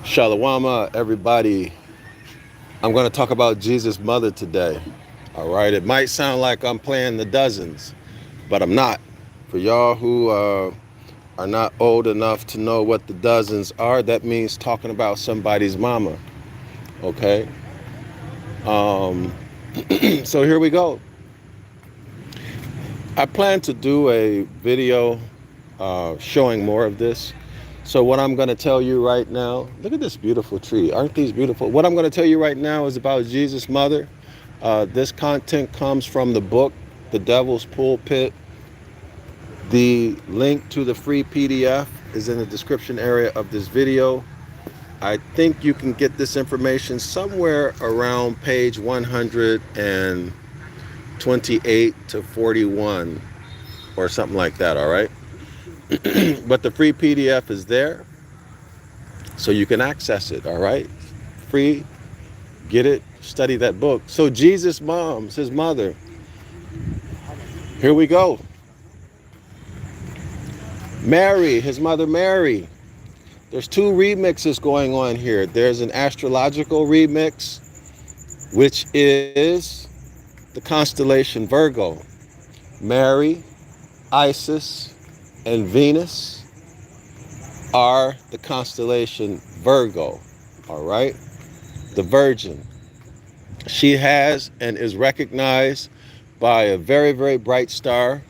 Shalawama, everybody. I'm going to talk about Jesus' mother today. All right. It might sound like I'm playing the dozens, but I'm not. For y'all who are not old enough to know what the dozens are, that means talking about somebody's mama. Okay. Um, so here we go. I plan to do a video showing more of this. So what I'm going to tell you right now, look at this beautiful tree. Aren't these beautiful? What I'm going to tell you right now is about Jesus' mother. This content comes from the book, The Devil's Pulpit. The link to the free PDF is in the description area of this video. I think you can get this information somewhere around page 128 to 41 or something like that, all right? But the free PDF is there, so you can access it, all right? Free, get it, study that book. So Jesus' mom, his mother, here we go. Mary, his mother Mary. There's two remixes going on here. There's an astrological remix, which is the constellation Virgo. Mary, Isis, and Venus are the constellation Virgo, all right? The Virgin. She has and is recognized by a very, very bright star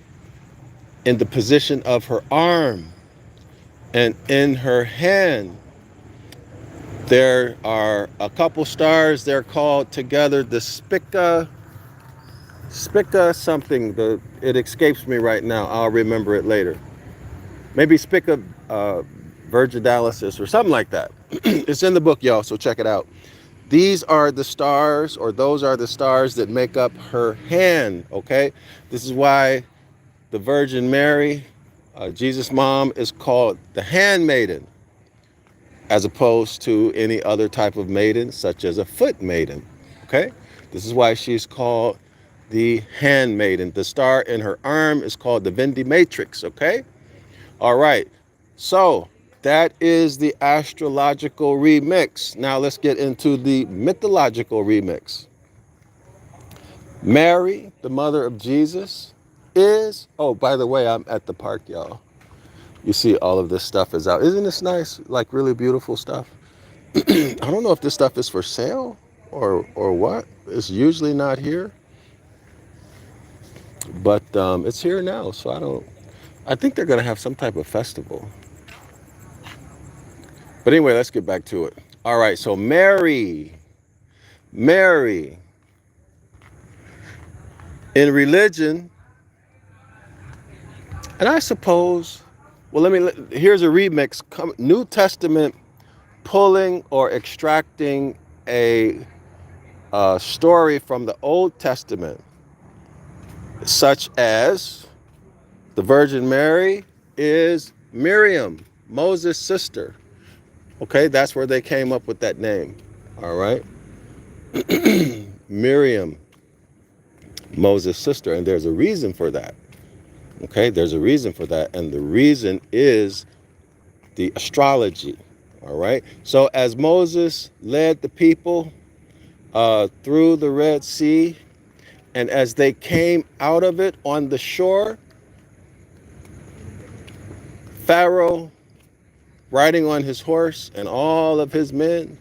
in the position of her arm, and in her hand there are a couple stars. They're called together the Spica something. It escapes me right now. I'll remember it later. Maybe Spica Virginalis or something like that. It's in the book, y'all, so check it out. These are the stars, or those are the stars that make up her hand, okay? This is why the Virgin Mary, Jesus' mom, is called the handmaiden, as opposed to any other type of maiden, such as a foot maiden, okay? This is why she's called the handmaiden. The star in her arm is called the Vendimatrix, okay? All right, so that is the astrological remix. Now let's get into the mythological remix. Mary, the mother of Jesus, is, oh, by the way, I'm at the park, y'all. You see all of this stuff is out. Isn't this nice? Like really beautiful stuff. I don't know if this stuff is for sale or what. It's usually not here, but it's here now. So I think they're going to have some type of festival. But anyway, let's get back to it. All right, so Mary, in religion, and I suppose, well, here's a remix, New Testament pulling or extracting a story from the Old Testament, such as the Virgin Mary is Miriam, Moses' sister. Okay, that's where they came up with that name. All right. Miriam, Moses' sister. And there's a reason for that. Okay, there's a reason for that. And the reason is the astrology. All right. So as Moses led the people through the Red Sea, and as they came out of it on the shore, Pharaoh, riding on his horse, and all of his men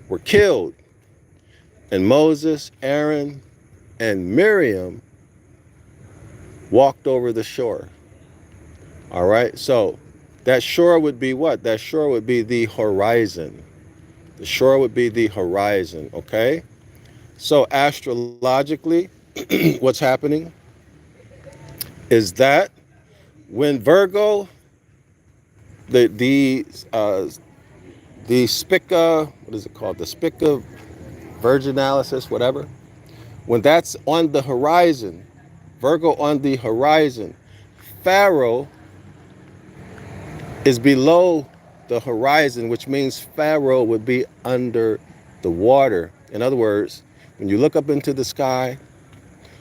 were killed. And Moses, Aaron, and Miriam walked over the shore. All right, so that shore would be what? That shore would be the horizon. The shore would be the horizon, okay? So astrologically, what's happening is that when Virgo, the Spica, what is it called? The Spica Virginalis, whatever. When that's on the horizon, Virgo on the horizon, Pharaoh is below the horizon, which means Pharaoh would be under the water. In other words, when you look up into the sky,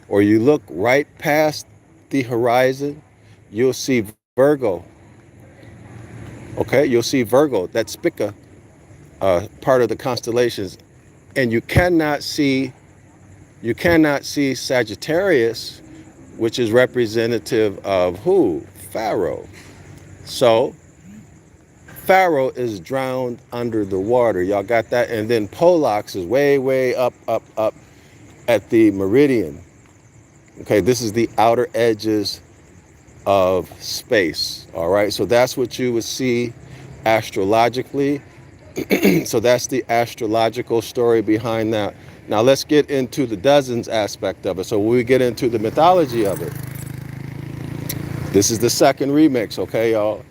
or you look right past the horizon, you'll see Virgo Okay, you'll see Virgo, that's Spica, part of the constellations, and you cannot see Sagittarius, which is representative of who? Pharaoh. So Pharaoh is drowned under the water. Y'all got that? And then Polax is way, way up, up, up at the meridian. Okay, this is the outer edges of space. All right, so that's what you would see astrologically. So that's the astrological story behind that. Now let's get into the dozens aspect of it. So when we get into the mythology of it, this is the second remix, okay, y'all?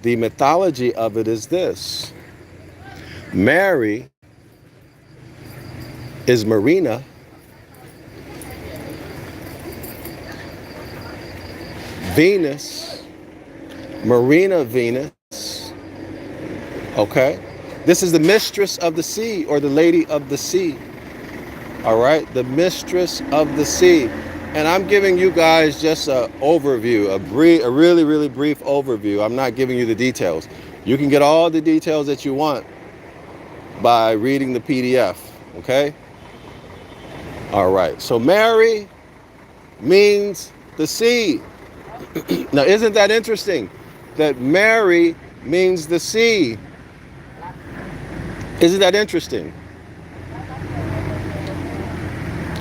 The mythology of it is this. Mary is Marina. Venus, Marina Venus, okay? This is the mistress of the sea, or the lady of the sea, all right? The mistress of the sea. And I'm giving you guys just an overview, a really, really brief overview. I'm not giving you the details. You can get all the details that you want by reading the PDF, okay? All right, so Mary means the sea. Now, isn't that interesting that Mary means the sea? Isn't that interesting?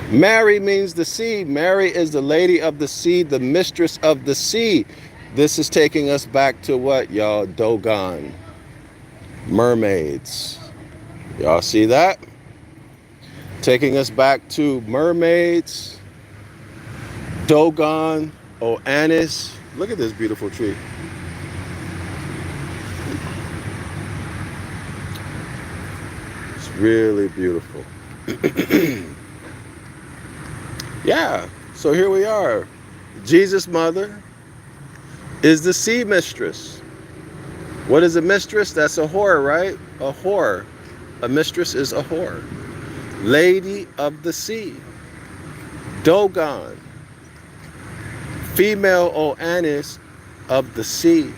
Mary means the sea. Mary is the lady of the sea, the mistress of the sea. This is taking us back to what, y'all? Dogon. Mermaids. Y'all see that? Taking us back to mermaids, Dogon, Oannes. Look at this beautiful tree. It's really beautiful. Yeah, so here we are. Jesus' mother is the sea mistress. What is a mistress? That's a whore, right? A whore. A mistress is a whore. Lady of the sea. Dogon. Female Oannes of the sea.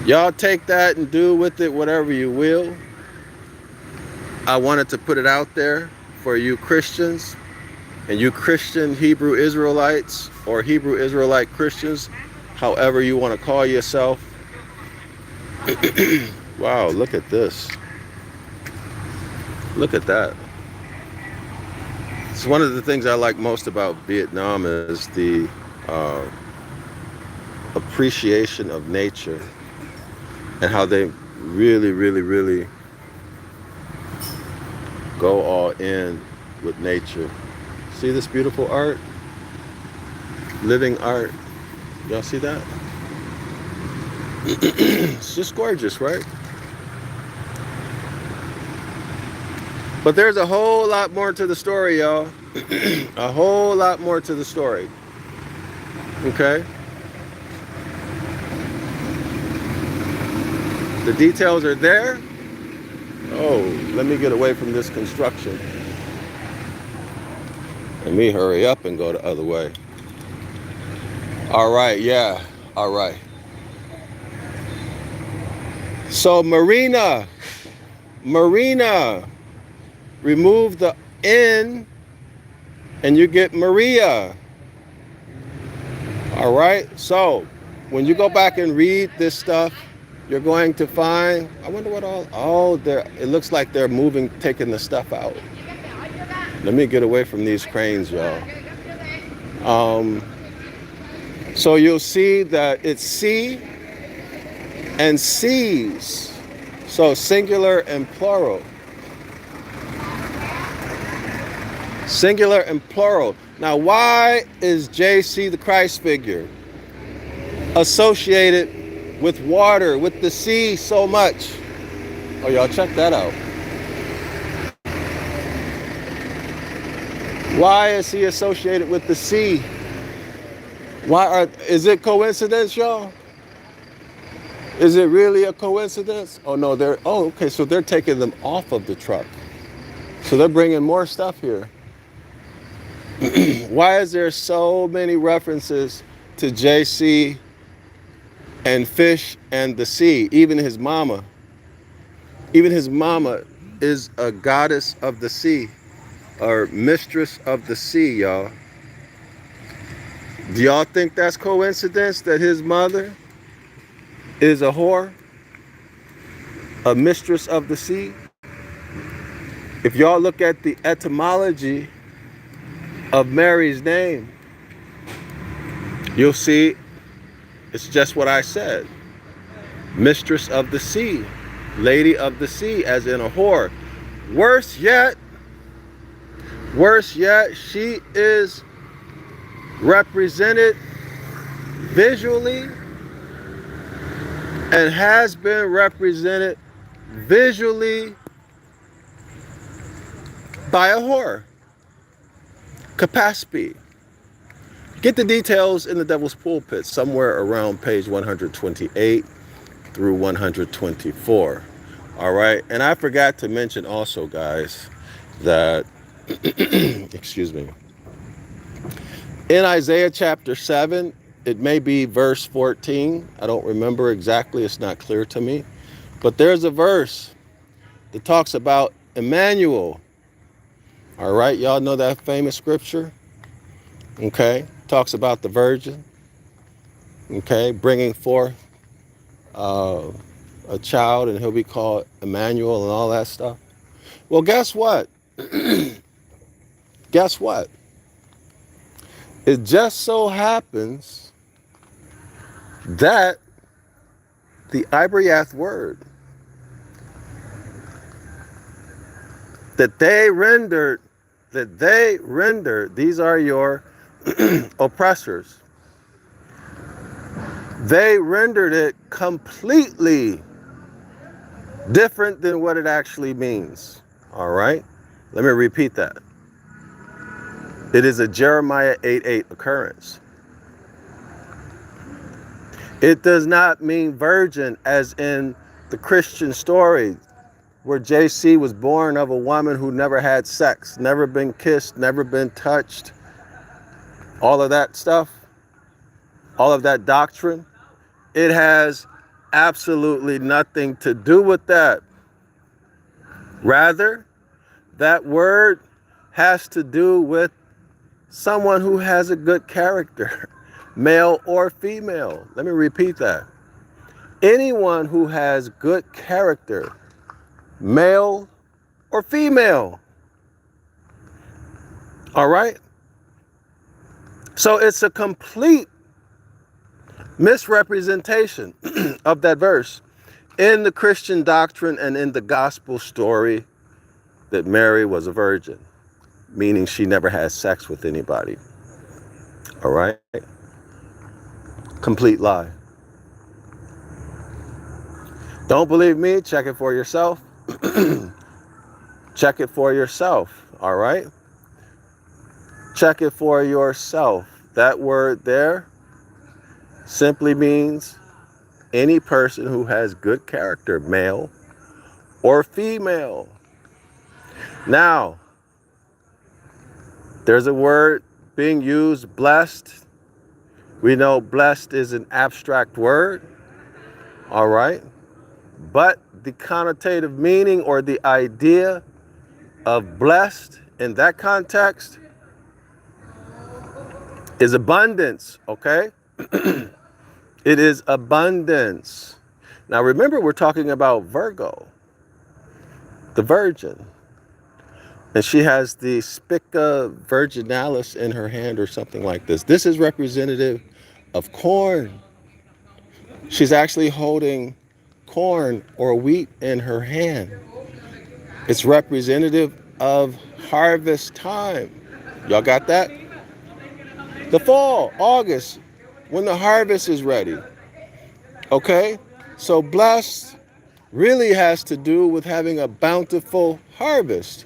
Y'all take that and do with it whatever you will. I wanted to put it out there for you Christians and you Christian Hebrew Israelites, or Hebrew Israelite Christians, however you want to call yourself. Wow, look at this. Look at that. It's one of the things I like most about Vietnam is the appreciation of nature and how they really, really, really go all in with nature. See this beautiful art? Living art. Y'all see that? It's just gorgeous, right? But there's a whole lot more to the story, y'all. A whole lot more to the story. Okay? The details are there. Oh, let me get away from this construction. Let me hurry up and go the other way. All right, yeah. All right. So Marina. Remove the N and you get Maria. All right. So when you go back and read this stuff, you're going to find, I wonder what all there, it looks like they're moving, taking the stuff out. Let me get away from these cranes, y'all. So you'll see that it's sea and seas. So singular and plural. Singular and plural. Now, why is JC the Christ figure associated with water, with the sea so much? Oh, y'all check that out. Why is he associated with the sea? Is it coincidence, y'all? Is it really a coincidence? Oh no, okay, so they're taking them off of the truck. So they're bringing more stuff here. Why is there so many references to JC and fish and the sea. Even his mama is a goddess of the sea, or mistress of the sea, y'all. Do y'all think that's coincidence that his mother is a whore, a mistress of the sea? If y'all look at the etymology of Mary's name, you'll see it's just what I said. Mistress of the sea, lady of the sea, as in a whore. Worse yet, she is represented visually and has been represented visually by a whore. Capacity. Get the details in the Devil's Pulpit, somewhere around page 128 through 124. All right. And I forgot to mention also, guys, that, excuse me, in Isaiah chapter 7, it may be verse 14. I don't remember exactly. It's not clear to me. But there's a verse that talks about Emmanuel. All right. Y'all know that famous scripture? Okay. Talks about the virgin. Okay. Bringing forth a child, and he'll be called Emmanuel and all that stuff. Well, guess what? Guess what? It just so happens that the Ibaryath word that they rendered, these are your oppressors. They rendered it completely different than what it actually means. All right? Let me repeat that. It is a Jeremiah 8:8 occurrence. It does not mean virgin as in the Christian story where JC was born of a woman who never had sex, never been kissed, never been touched. All of that stuff, all of that doctrine, it has absolutely nothing to do with that. Rather, that word has to do with someone who has a good character, male or female. Let me repeat that. Anyone who has good character, male or female. All right? So it's a complete misrepresentation of that verse in the Christian doctrine and in the gospel story that Mary was a virgin, meaning she never had sex with anybody. All right? Complete lie. Don't believe me? Check it for yourself. Check it for yourself. All right? Check it for yourself. That word there simply means any person who has good character, male or female. Now, there's a word being used, blessed. We know blessed is an abstract word. All right? But the connotative meaning or the idea of blessed in that context is abundance, okay? It is abundance. Now remember, we're talking about Virgo, the virgin. And she has the spica virginalis in her hand or something like this. This is representative of corn. She's actually holding corn or wheat in her hand. It's representative of harvest time. Y'all got that? The fall, August, when the harvest is ready. Okay? So blessed really has to do with having a bountiful harvest.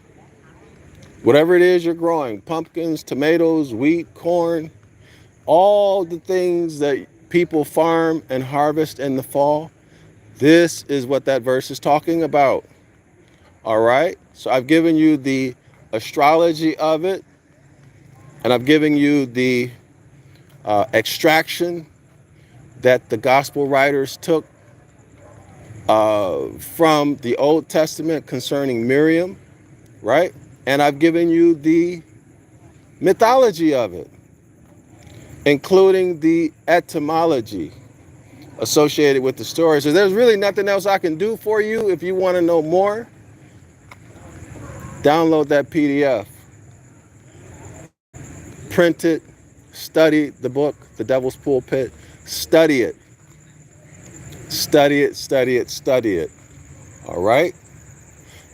Whatever it is you're growing, pumpkins, tomatoes, wheat, corn, all the things that people farm and harvest in the fall, this is what that verse is talking about. All right? So I've given you the astrology of it, and I've given you the extraction, that the gospel writers took from the Old Testament concerning Miriam, right? And I've given you the mythology of it, including the etymology associated with the story. So there's really nothing else I can do for you. If you want to know more, download that PDF, print it, study the book, The Devil's Pulpit, study it. Study it, study it, study it. All right?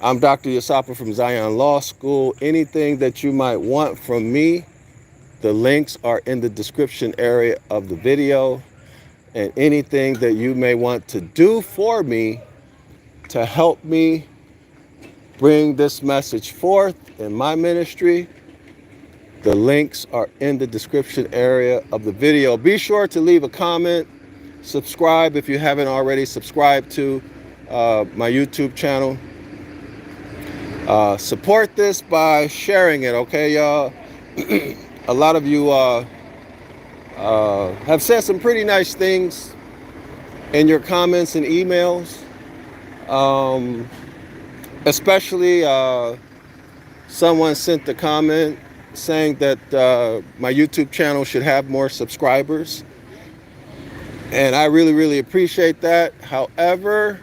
I'm Dr. Yasapa from Zion Law School. Anything that you might want from me, the links are in the description area of the video. And anything that you may want to do for me to help me bring this message forth in my ministry, the links are in the description area of the video. Be sure to leave a comment, subscribe if you haven't already subscribed to my YouTube channel. Support this by sharing it, okay, y'all? A lot of you have said some pretty nice things in your comments and emails. Especially someone sent the comment saying that my YouTube channel should have more subscribers. And I really, really appreciate that. However,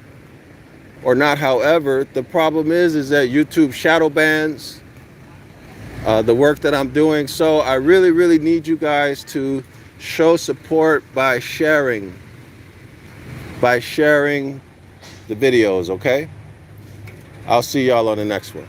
or not however, the problem is that YouTube shadow bans the work that I'm doing. So I really, really need you guys to show support by sharing the videos, okay? I'll see y'all on the next one.